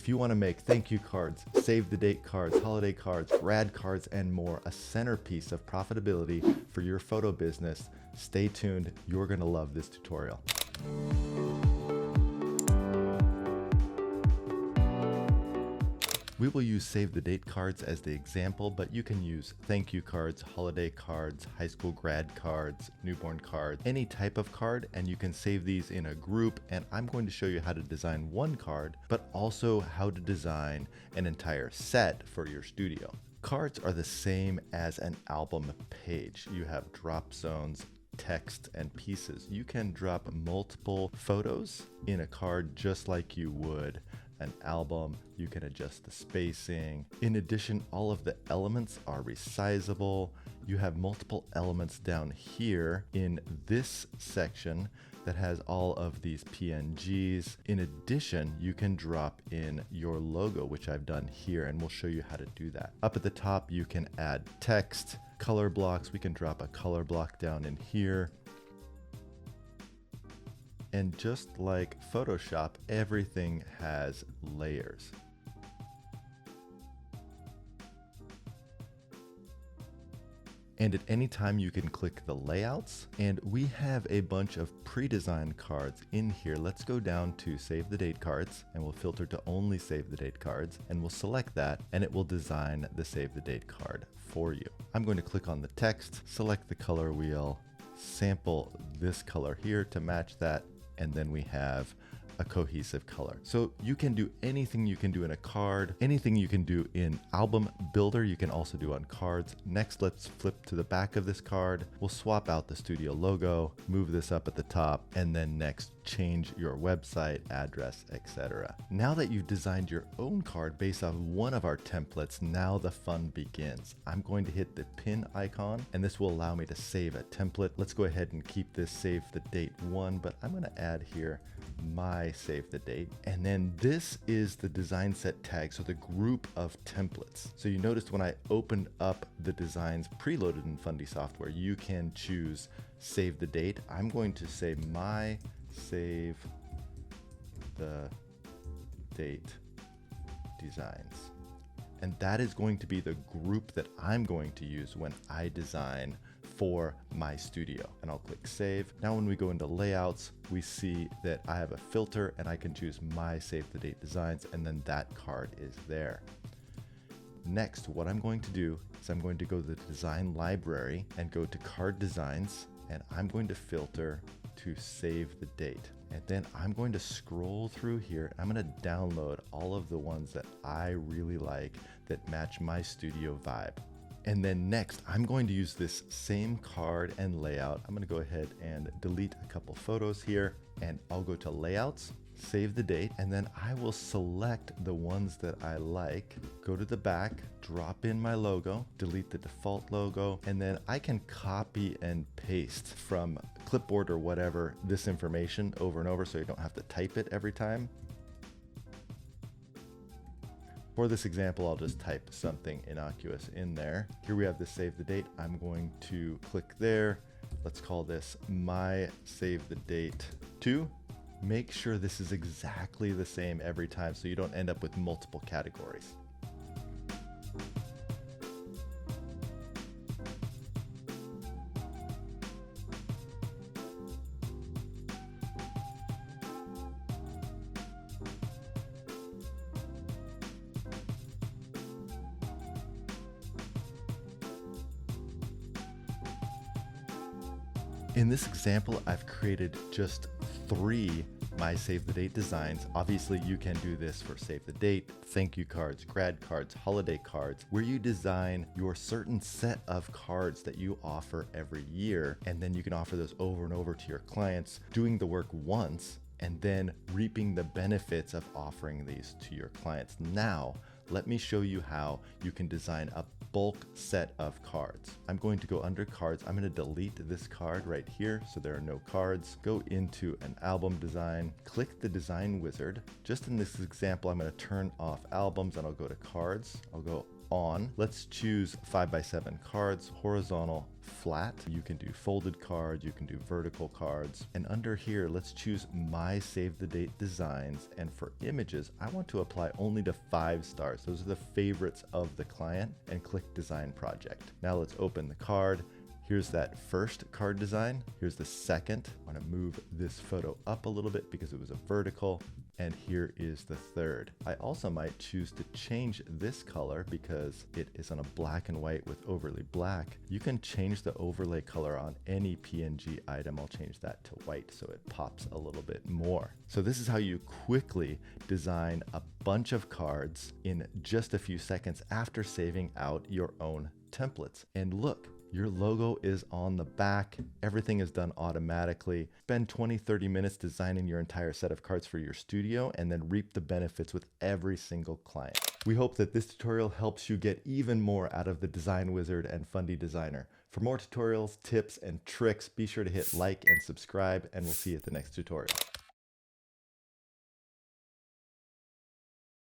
If you want to make thank you cards, save the date cards, holiday cards, grad cards, and more, a centerpiece of profitability for your photo business, stay tuned. You're going to love this tutorial. We will use save the date cards as the example, but you can use thank you cards, holiday cards, high school grad cards, newborn cards, any type of card, and you can save these in a group. And I'm going to show you how to design one card, but also how to design an entire set for your studio. Cards are the same as an album page. You have drop zones, text, and pieces. You can drop multiple photos in a card just like you would an album. You can adjust the spacing. In addition, all of the elements are resizable. You have multiple elements down here in this section that has all of these PNGs. In addition, you can drop in your logo, which I've done here, and we'll show you how to do that. Up at the top, you can add text, color blocks. We can drop a color block down in here. And just like Photoshop, everything has layers. And at any time you can click the layouts, and we have a bunch of pre-designed cards in here. Let's go down to save the date cards, and we'll filter to only save the date cards, and we'll select that, and it will design the save the date card for you. I'm going to click on the text, select the color wheel, sample this color here to match that, and then we have a cohesive color. So you can do anything you can do in a card, anything you can do in album builder, you can also do on cards. Next, let's flip to the back of this card. We'll swap out the studio logo, move this up at the top, and then next change your website, address, etc. Now that you've designed your own card based on one of our templates, now the fun begins. I'm going to hit the pin icon, and this will allow me to save a template. Let's go ahead and keep this save the date one, but I'm going to add here my save the date. And then this is the design set tag, so the group of templates. So you noticed when I opened up the designs preloaded in Fundy software, you can choose save the date. I'm going to say my save the date designs. And that is going to be the group that I'm going to use when I design for my studio. And I'll click save. Now when we go into layouts, we see that I have a filter and I can choose my save the date designs, and then that card is there. Next, what I'm going to do is I'm going to go to the design library and go to card designs, and I'm going to filter to save the date. And then I'm going to scroll through here. I'm going to download all of the ones that I really like that match my studio vibe. And then next, I'm going to use this same card and layout. I'm going to go ahead and delete a couple photos here, and I'll go to layouts, save the date, and then I will select the ones that I like, go to the back, drop in my logo, delete the default logo, and then I can copy and paste from clipboard or whatever this information over and over so you don't have to type it every time. For this example, I'll just type something innocuous in there. Here we have the save the date. I'm going to click there. Let's call this my save the date 2. Make sure this is exactly the same every time so you don't end up with multiple categories. In this example, I've created just 3 my save the date designs. Obviously, you can do this for save the date, thank you cards, grad cards, holiday cards, where you design your certain set of cards that you offer every year, and then you can offer those over and over to your clients, doing the work once, and then reaping the benefits of offering these to your clients. Now, let me show you how you can design a bulk set of cards. I'm going to go under cards. I'm going to delete this card right here so there are no cards. Go into an album design, click the design wizard. Just in this example, I'm going to turn off albums and I'll go to cards. I'll go on. Let's choose 5x7 cards, horizontal, flat. You can do folded cards, you can do vertical cards. And under here, let's choose my save the date designs. And for images, I want to apply only to 5 stars. Those are the favorites of the client, and click design project. Now let's open the card. Here's that first card design. Here's the second. I want to move this photo up a little bit because it was a vertical. And here is the third. I also might choose to change this color because it is on a black and white with overlay black. You can change the overlay color on any PNG item. I'll change that to white so it pops a little bit more. So this is how you quickly design a bunch of cards in just a few seconds after saving out your own templates. And look, your logo is on the back. Everything is done automatically. Spend 20-30 minutes designing your entire set of cards for your studio and then reap the benefits with every single client. We hope that this tutorial helps you get even more out of the Design Wizard and Fundy Designer. For more tutorials, tips, and tricks, be sure to hit like and subscribe, and we'll see you at the next tutorial.